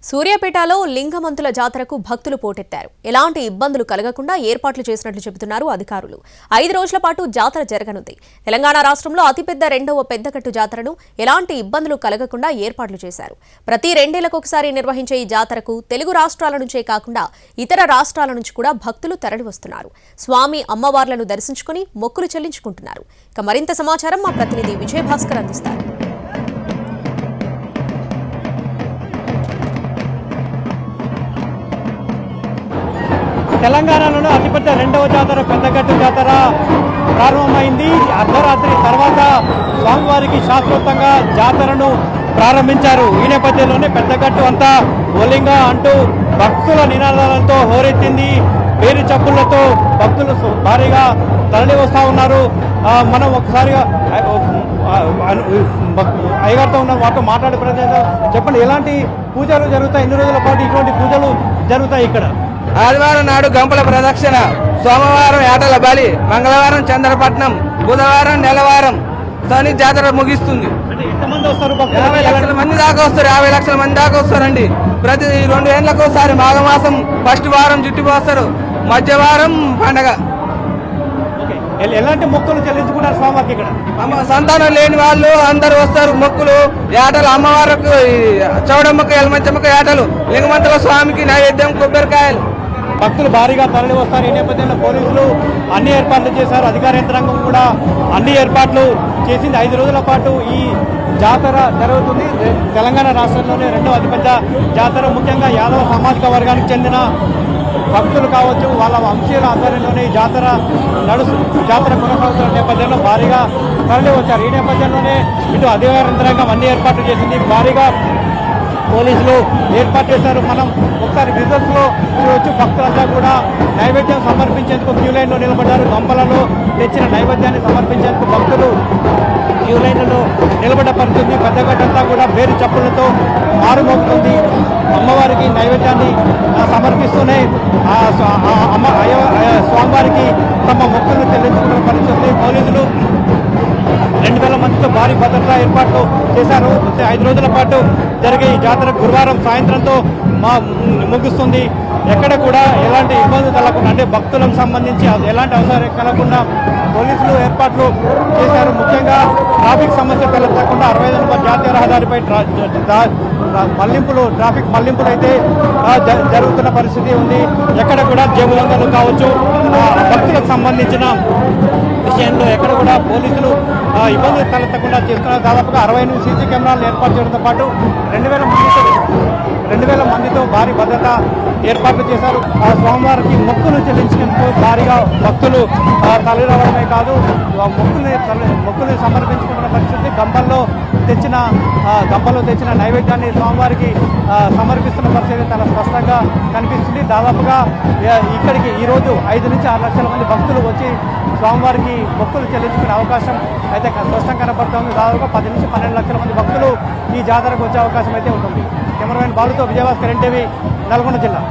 సూర్యాపేటలో లింగమంతుల జాతరకు భక్తులు పోటెత్తారు. ఎలాంటి ఇబ్బందులు కలగకుండా ఏర్పాట్లు చేసినట్లు చెబుతున్నారు అధికారులు. 5 రోజుల పాటు జాతర జరగనుంది. తెలంగాణ రాష్ట్రంలో అతిపెద్ద రెండవ పెద్దకట్టు జాతరను ఎలాంటి ఇబ్బందులు కలగకుండా ఏర్పాట్లు చేశారు. ప్రతి 2 ఏళ్లకొకసారి నిర్వహించే ఈ జాతరకు తెలుగు రాష్ట్రాల నుంచే కాకుండా ఇతర రాష్ట్రాల నుంచి కూడా భక్తులు తరలివస్తున్నారు. స్వామి అమ్మవార్లను దర్శించుకుని మొక్కులు చెల్లించుకుంటున్నారు. ఇక మరింత సమాచారం మా ప్రతినిధి విజయభాస్కర్ అందిస్తారు. తెలంగాణలోనే అతిపెద్ద రెండవ జాతర పెద్దగట్టు జాతర ప్రారంభమైంది. అర్ధరాత్రి తర్వాత స్వామివారికి శాస్త్రోక్తంగా జాతరను ప్రారంభించారు. ఈ నేపథ్యంలోనే పెద్దగట్టు అంతా ఓలింగ అంటూ భక్తుల నినాదాలతో హోరెత్తింది. పేరు చప్పులతో భక్తులు భారీగా తరలి వస్తూ ఉన్నారు. మనం ఒకసారిగా అయ్యగారితో ఉన్న వాటితో మాట్లాడే ప్రయత్నం చెప్పండి, ఎలాంటి పూజలు జరుగుతాయి? ఎన్ని రోజుల పాటు ఇటువంటి పూజలు జరుగుతాయి ఇక్కడ? ఆదివారం నాడు గంపల ప్రదక్షిణ, సోమవారం ఏటల బలి, మంగళవారం చంద్రపట్నం, బుధవారం నెలవారం శని జాతర ముగిస్తుంది. 50 లక్షల మంది దాకా వస్తారు. 50 లక్షల మంది దాకా వస్తారండి. ప్రతి 2 ఏళ్ళకు ఒకసారి మాఘమాసం ఫస్ట్ వారం చుట్టిపోస్తారు. మధ్యవారం పండగ. ఎలాంటి మొక్కులు చెల్లించుకున్నారు స్వామివారికి ఇక్కడ? సంతానం లేని వాళ్ళు అందరు వస్తారు. మొక్కులు ఏటలు అమ్మవారికి, చౌడమ్మకు, ఎలమంచమ్మకు ఏటలు, లింగమంతుల స్వామికి నైవేద్యం కొబ్బరికాయలు. భక్తులు భారీగా తరలి వస్తారు. ఈ నేపథ్యంలో పోలీసులు అన్ని ఏర్పాట్లు చేశారు. అధికార యంత్రాంగం కూడా అన్ని ఏర్పాట్లు చేసింది. 5 రోజుల పాటు ఈ జాతర జరుగుతుంది. తెలంగాణ రాష్ట్రంలోనే రెండవ అతిపెద్ద జాతర. ముఖ్యంగా యాదవ సామాజిక వర్గానికి చెందిన భక్తులు కావచ్చు, వాళ్ళ వంశీయుల ఆధ్వర్యంలోనే ఈ జాతర కొనసాగుతున్న నేపథ్యంలో భారీగా తరలి వచ్చారు. ఈ నేపథ్యంలోనే ఇటు అధికార యంత్రాంగం అన్ని ఏర్పాట్లు చేసింది. భారీగా పోలీసులు ఏర్పాటు చేశారు. మనం ఒకసారి విజువల్స్లో చూడవచ్చు. భక్తులంతా కూడా నైవేద్యం సమర్పించేందుకు క్యూ లైన్లో నిలబడ్డారు. గంపలలో తెచ్చిన నైవేద్యాన్ని సమర్పించేందుకు భక్తులు క్యూ లైన్లలో నిలబడ్డ పరిస్థితి. పెద్దగట్టంతా కూడా పేరు చప్పులతో మారుమోగుతుంది. అమ్మవారికి నైవేద్యాన్ని సమర్పిస్తూనే స్వామివారికి తమ మొక్కులను చెల్లించుకున్న పరిస్థితి. పోలీసులు 2000 మందితో భారీ భద్రతా ఏర్పాట్లు చేశారు. 5 రోజుల పాటు జరిగే ఈ జాతర గురువారం సాయంత్రంతో ముగుస్తుంది. ఎక్కడ కూడా ఎలాంటి ఇబ్బందులు కలగకుండా, అంటే భక్తులకు సంబంధించి ఎలాంటి అవసరం కలగకుండా పోలీసులు ఏర్పాట్లు చేశారు. ముఖ్యంగా ట్రాఫిక్ సమస్య తలెత్తకుండా 65 నంబర్ జాతీయ రహదారిపై ట్రాఫిక్ మళ్లింపులు అయితే జరుగుతున్న పరిస్థితి ఉంది. ఎక్కడ కూడా జేబులందరూ కావచ్చు, భక్తులకు సంబంధించిన విషయంలో ఎక్కడ కూడా పోలీసులు ఇబ్బందులు తలెత్తకుండా చేస్తున్నారు. దాదాపుగా 68 సీసీ కెమెరాలు ఏర్పాటు చేయడంతో పాటు 2000 మందితో భారీ భద్రత ఏర్పాట్లు చేశారు. స్వామివారికి మొక్కులు చెల్లించేందుకు భారీగా భక్తులు తరలిరావడమే కాదు, మొక్కులు సమర్పించుకుంటున్న పరిస్థితి. గంపల్లో తెచ్చిన నైవేద్యాన్ని స్వామివారికి సమర్పిస్తున్న పరిస్థితి చాలా స్పష్టంగా కనిపిస్తుంది. దాదాపుగా ఇక్కడికి ఈరోజు 5 నుంచి 6 లక్షల మంది భక్తులు వచ్చి స్వామివారికి మొక్కులు చెల్లించుకునే అవకాశం అయితే స్పష్టంగా కనబడుతుంది. దాదాపుగా 10 నుంచి 12 లక్షల మంది భక్తులు ఈ జాతరకు వచ్చే అవకాశం అయితే ఉంటుంది. కెమెరామెన్ బాలుతో విజయభాస్కర్, ఎన్టీవీ, నల్గొండ జిల్లా.